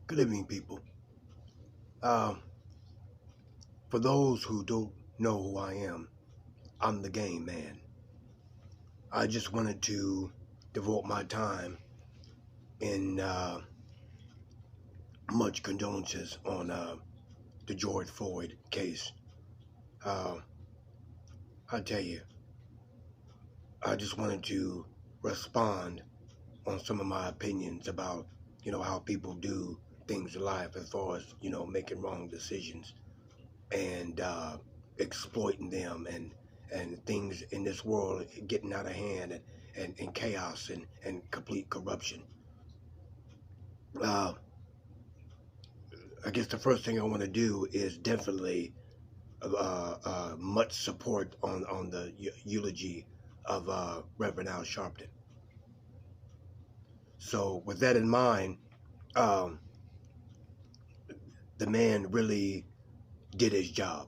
Good evening, people. Um, for those who don't know who I am, I'm the game man. I just wanted to devote my time in much condolences on the George Floyd case. Uh, I tell you, I just wanted to respond on some of my opinions about, how people do things in life as far as, making wrong decisions and exploiting them and things in this world getting out of hand and chaos and complete corruption. Uh, I guess the first thing I want to do is definitely much support on the eulogy of Reverend Al Sharpton. So with that in mind, um, the man really did his job,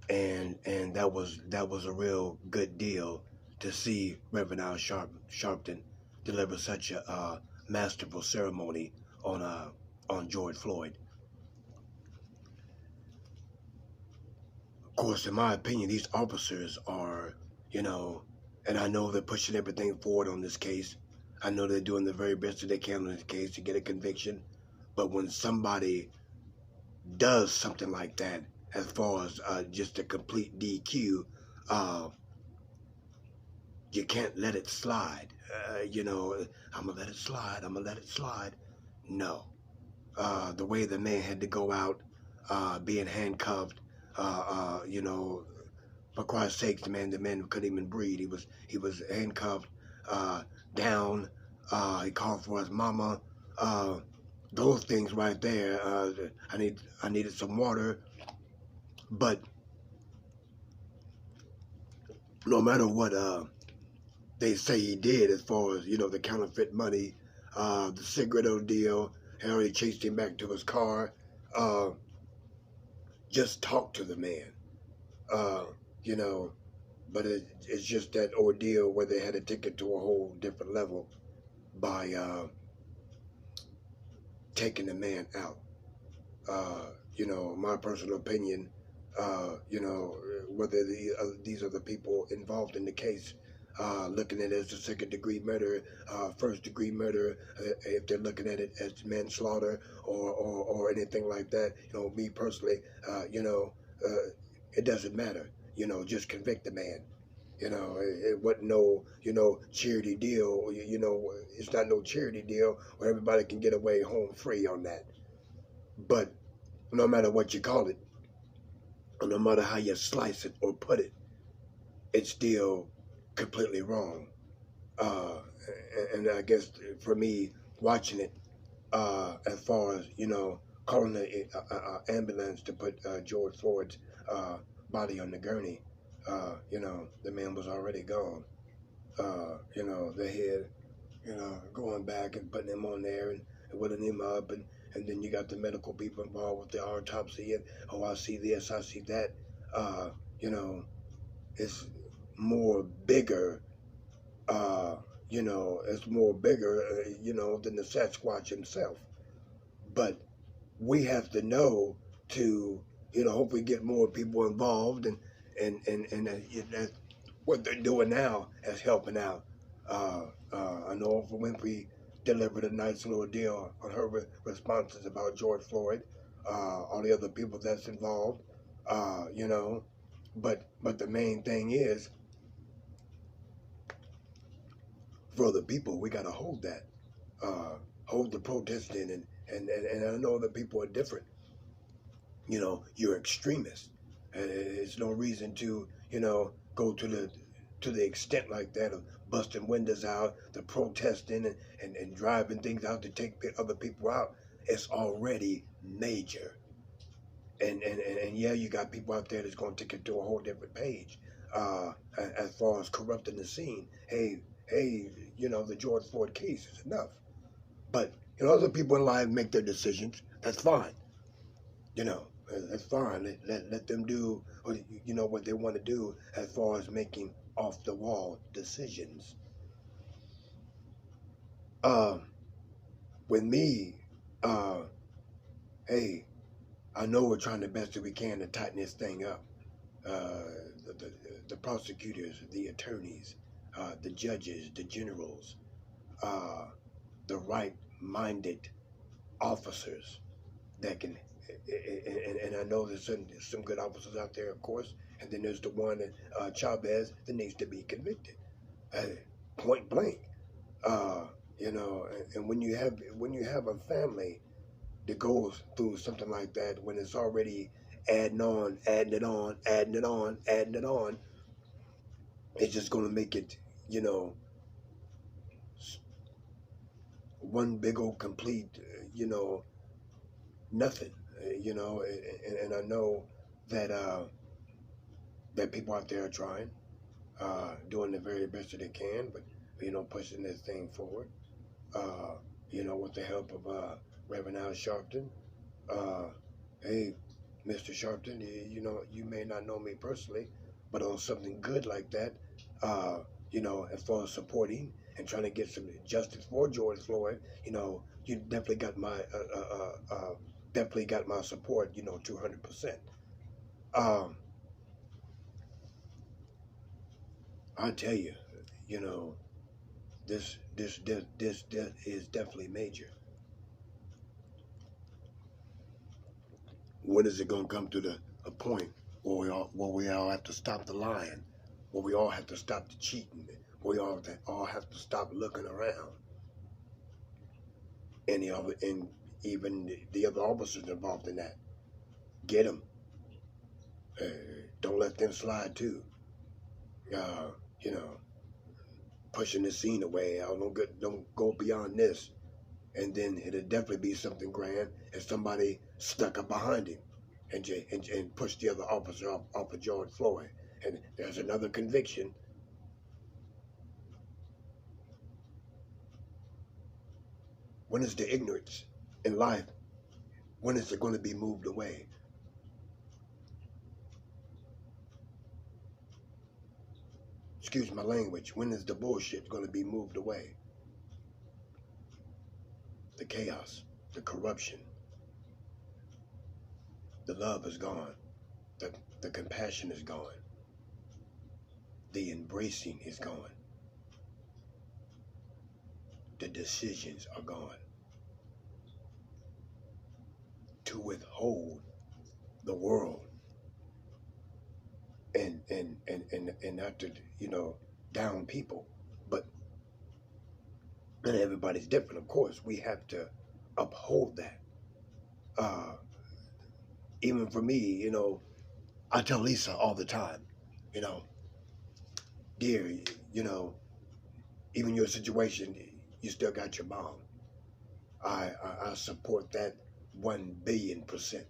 and that was a real good deal to see Reverend Al Sharpton deliver such a masterful ceremony on George Floyd. Of course, in my opinion, these officers are, you know, and I know they're pushing everything forward on this case. I know they're doing the very best that they can on this case to get a conviction. But when somebody does something like that, as far as just a complete DQ, uh, you can't let it slide. I'm gonna let it slide. I'm gonna let it slide. No. The way the man had to go out, being handcuffed, for Christ's sakes, the man couldn't even breathe. He was handcuffed, uh, down. He called for his mama. Uh, those things right there. I needed some water, but no matter what they say he did, as far as the counterfeit money, the cigarette deal, Harry chased him back to his car. Uh, just talk to the man. Uh, you know, but it's just that ordeal where they had to take it to a whole different level by taking the man out. My personal opinion, whether these are the people involved in the case, looking at it as a second-degree murder, first-degree murder, if they're looking at it as manslaughter or anything like that. Me personally, it doesn't matter. Just convict the man. It wasn't no, charity deal. It's not no charity deal where everybody can get away home free on that. But no matter what you call it, or no matter how you slice it or put it, it's still completely wrong. Uh, and I guess for me, watching it, as far as calling the ambulance to put George Floyd's uh, body on the gurney, the man was already gone. They had going back and putting him on there and whittling him up, and then you got the medical people involved with the autopsy and, oh, I see this, I see that. Uh, you know, it's more bigger, it's more bigger, than the Sasquatch himself. But we have to know to, hopefully get more people involved and what they're doing now is helping out. I know Oprah Winfrey delivered a nice little deal on her responses about George Floyd, all the other people that's involved, uh, you know. But the main thing is, for the people, we got to hold that, hold the protest in, and I know that people are different. You're extremists, and it's no reason to go to the extent like that of busting windows out, the protesting and driving things out to take other people out. It's already major. And yeah, you got people out there that's going to take it to a whole different page, as far as corrupting the scene. Hey, the George Floyd case is enough. But other people in life make their decisions. That's fine. That's fine. Let them do what they want to do as far as making off the wall decisions. Um, with me, Uh, hey, I know we're trying the best that we can to tighten this thing up. Uh, the prosecutors, the attorneys, the judges, the generals, uh, the right-minded officers that can, and I know there's some good officers out there, of course, and then there's the one, Chavez, that needs to be convicted, uh, point blank. Uh, and when you have a family that goes through something like that, when it's already adding on, adding it on, adding it on, adding it on, it's just going to make it, you know, one big old complete, nothing, and I know that that people out there are trying, doing the very best that they can, but pushing this thing forward. Uh, with the help of Reverend Al Sharpton. Uh, hey, Mr. Sharpton, you may not know me personally, but on something good like that, as far as supporting and trying to get some justice for George Floyd, you definitely got my support, 200%. Um, I tell you, you know, this is definitely major. When is it gonna come to a point where we all have to stop the lying, where we all have to stop the cheating, where we all have to stop looking around, and even the other officers involved in that, get them. Uh, don't let them slide too. Uh, you know, pushing the scene away. I don't go beyond this, and then it'll definitely be something grand if somebody stuck up behind him and pushed the other officer off of George Floyd. And there's another conviction. When is the ignorance in life? When is it going to be moved away? Excuse my language. When is the bullshit going to be moved away? The chaos, the corruption, the love is gone. The compassion is gone. The embracing is gone. The decisions are gone. To withhold the world and not to down people, but and everybody's different, of course. We have to uphold that. uh Even for me, I tell Lisa all the time, you know dear, you know even your situation, you still got your mom. I support that 1 billion%.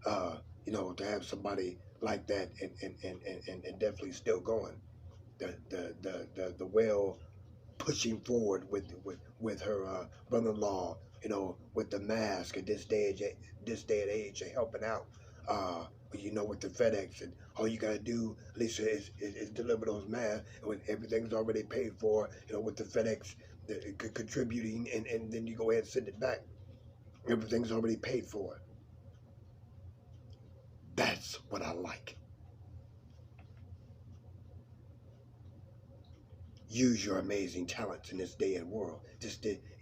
To have somebody like that and definitely still going, the well, pushing forward with her brother-in-law, with the mask at this day and age, and helping out, with the FedEx, and all you gotta do, Lisa, is deliver those masks, and when everything's already paid for, with the FedEx contributing, and then you go ahead and send it back. Everything's already paid for. That's what I like. Use your amazing talents in this day and world,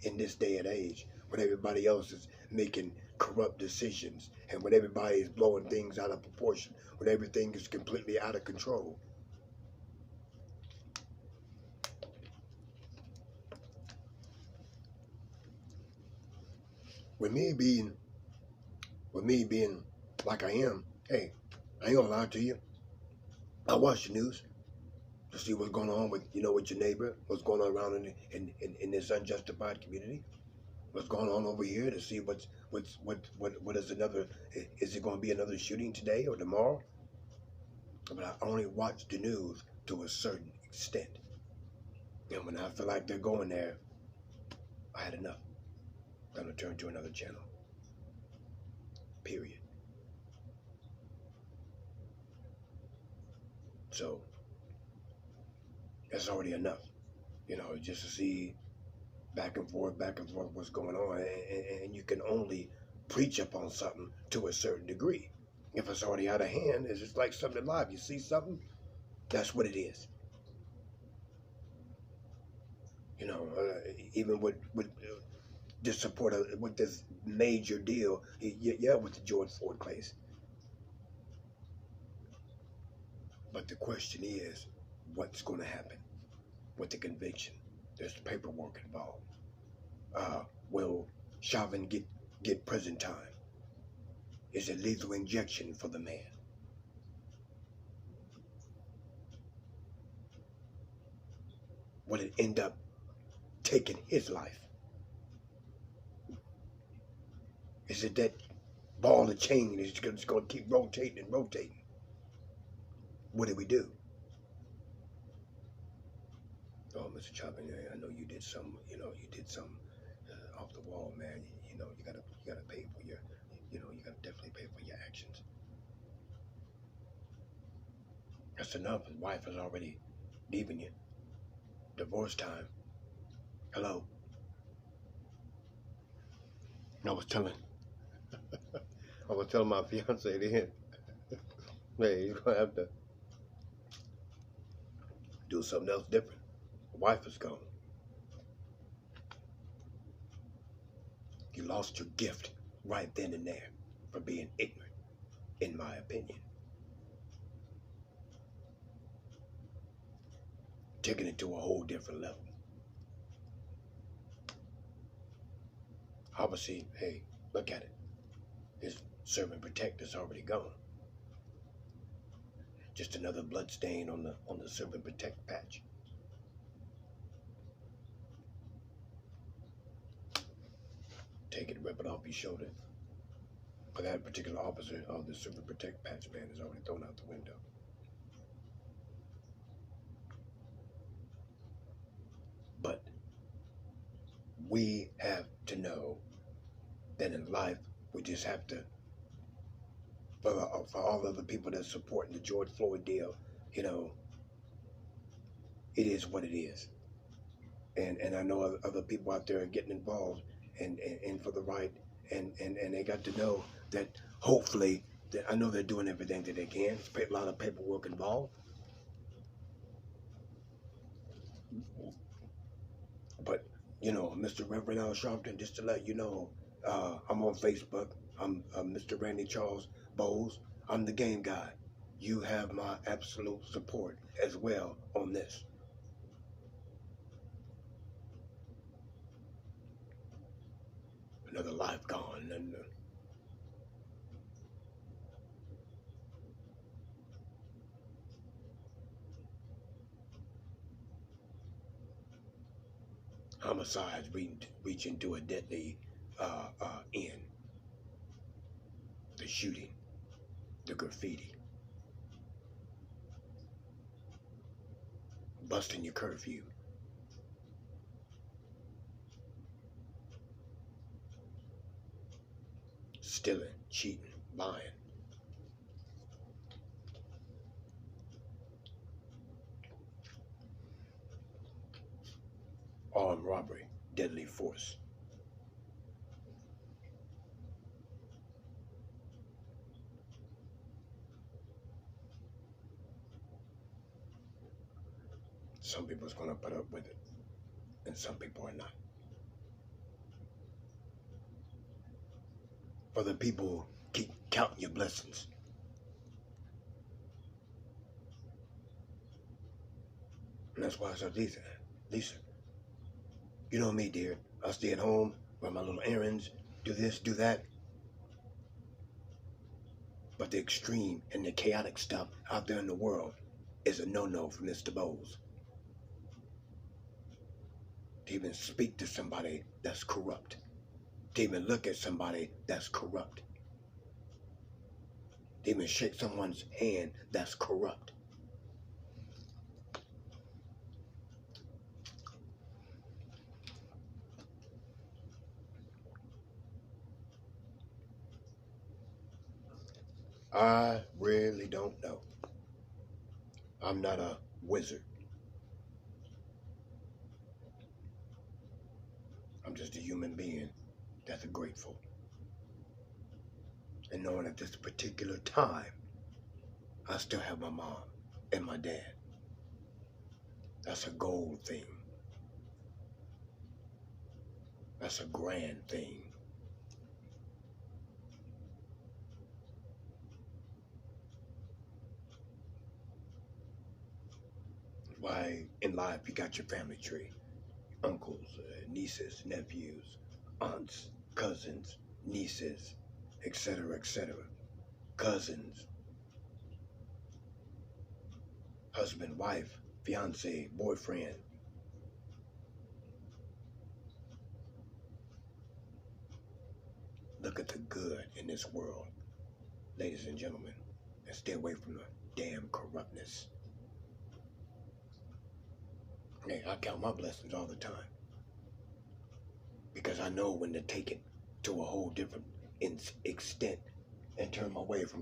in this day and age, when everybody else is making corrupt decisions, and when everybody is blowing things out of proportion, when everything is completely out of control. With me being, like I am, hey, I ain't gonna lie to you. I watch the news to see what's going on with your neighbor, what's going on around in this unjustified community. What's going on over here, to see what is another. Is it going to be another shooting today or tomorrow? But I only watch the news to a certain extent, and when I feel like they're going there, I had enough. I'm gonna turn to another channel. Period. So that's already enough, just to see. back and forth, what's going on, and you can only preach upon something to a certain degree. If it's already out of hand, it's just like something live. You see something, that's what it is. You know, even with this support with this major deal, yeah, with the George Floyd case. But the question is, what's going to happen with the conviction? There's paperwork involved. Will Chauvin get prison time? Is it lethal injection for the man? Will it end up taking his life? Is it that ball of chain is just going to keep rotating and rotating? What do we do? Oh, Mr. Chauvin, I know you did some, off the wall, man. You gotta pay for your, you gotta definitely pay for your actions. That's enough. His wife is already leaving you. Divorce time. Hello. I was telling my fiance then, hey, you're gonna have to do something else different. The wife is gone. You lost your gift right then and there for being ignorant, in my opinion. Taking it to a whole different level. Obviously, hey, look at it. His serve and protect is already gone. Just another blood stain on the serve and protect patch. Take it, rip it off your shoulder. But that particular officer, the serve and protect patch, man, is already thrown out the window. But we have to know that in life, we just have to, for all of the people that's supporting the George Floyd deal, it is what it is. And I know other people out there are getting involved and for the right, and they got to know that hopefully, I know they're doing everything that they can. There's a lot of paperwork involved. But, Mr. Reverend Al Sharpton, just to let you know, I'm on Facebook. I'm Mr. Randy Charles Bowles. I'm the game guy. You have my absolute support as well on this. Another life gone. And homicides reaching to a deadly end. The shooting, the graffiti, busting your curfew. Stealing, cheating, lying. Armed robbery, deadly force. Some people's going to put up with it, and some people are not. For the people, keep counting your blessings. And that's why I said, Lisa, you know me, dear. I stay at home, run my little errands, do this, do that. But the extreme and the chaotic stuff out there in the world is a no-no for Mr. Bowles. To even speak to somebody that's corrupt. To even look at somebody that's corrupt. To even shake someone's hand that's corrupt. I really don't know. I'm not a wizard. being that's grateful. And knowing at this particular time, I still have my mom and my dad. That's a gold thing. That's a grand thing. Why in life you got your family tree. Uncles, nieces, nephews, aunts, cousins, nieces, etc., etc. Cousins, husband, wife, fiance, boyfriend. Look at the good in this world, ladies and gentlemen, and stay away from the damn corruptness. Hey, I count my blessings all the time because I know when to take it to a whole different extent and turn my way from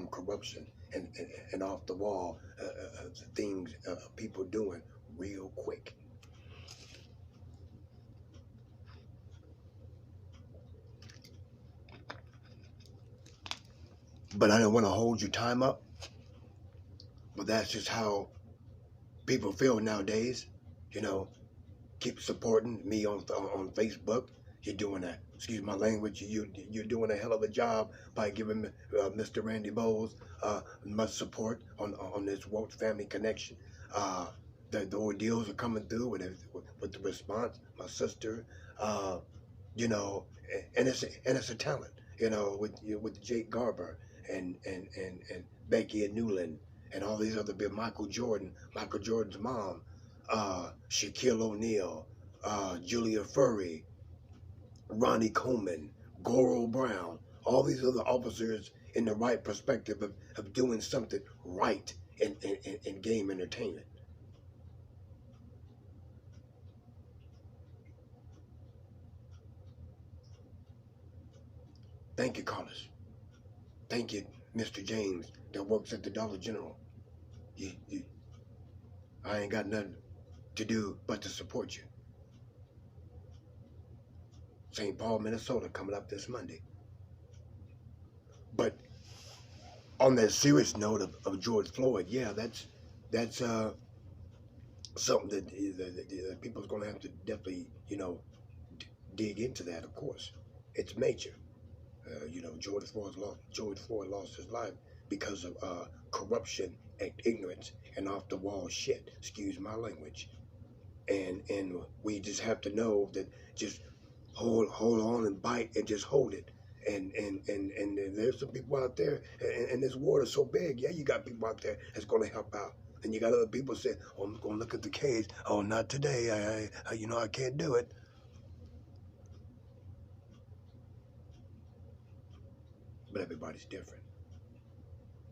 corruption and off the wall things people doing real quick. But I don't want to hold your time up. But that's just how people feel nowadays. You know, keep supporting me on Facebook. You're doing that. Excuse my language. You're doing a hell of a job by giving Mr. Randy Bowles much support on this Waltz family connection. The ordeals are coming through with the response. My sister, you know, and it's a talent. You know, with Jake Garber and Becky and Newland and all these other big Michael Jordan's mom, Shaquille O'Neal, Julia Furry, Ronnie Coleman, Goro Brown, all these other officers in the right perspective of doing something right in game entertainment. Thank you, Carlos. Thank you, Mr. James, that works at the Dollar General. I ain't got nothing to do but to support you. St. Paul, Minnesota, coming up this Monday. But on that serious note of George Floyd, yeah, that's something that people's going to have to definitely, dig into that. Of course, it's major. George Floyd lost his life because of corruption and ignorance and off the wall shit. Excuse my language. And we just have to know that just hold on and bite and just hold it. And there's some people out there, and this world is so big. Yeah, you got people out there that's going to help out. And you got other people say, "Oh, I'm going to look at the case. Oh, not today. I can't do it." But everybody's different.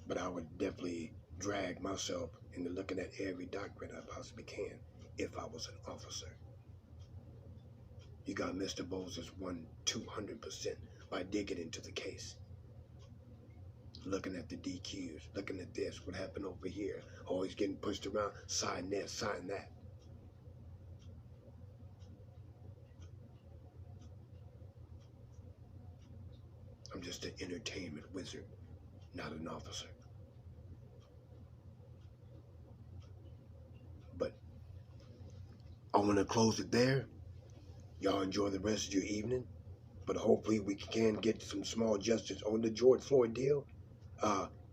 But I would definitely drag myself into looking at every document I possibly can if I was an officer. You got Mr. Moses 200% by digging into the case. Looking at the DQs, looking at this, what happened over here. Oh, he's getting pushed around, sign this, sign that. I'm just an entertainment wizard, not an officer. But I want to close it there. Y'all enjoy the rest of your evening. But hopefully we can get some small justice on the George Floyd deal.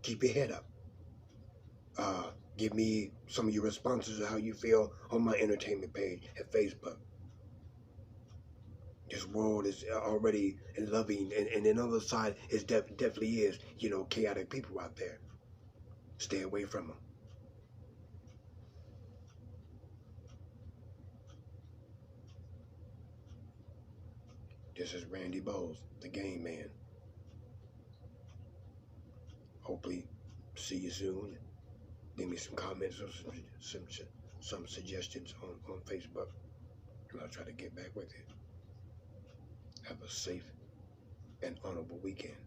Keep your head up. Give me some of your responses of how you feel on my entertainment page at Facebook. This world is already loving, and the other side is definitely is, chaotic people out there. Stay away from them. This is Randy Bowles, the Game Man. Hopefully, see you soon. Leave me some comments or some suggestions on Facebook, and I'll try to get back with you. Have a safe and honorable weekend.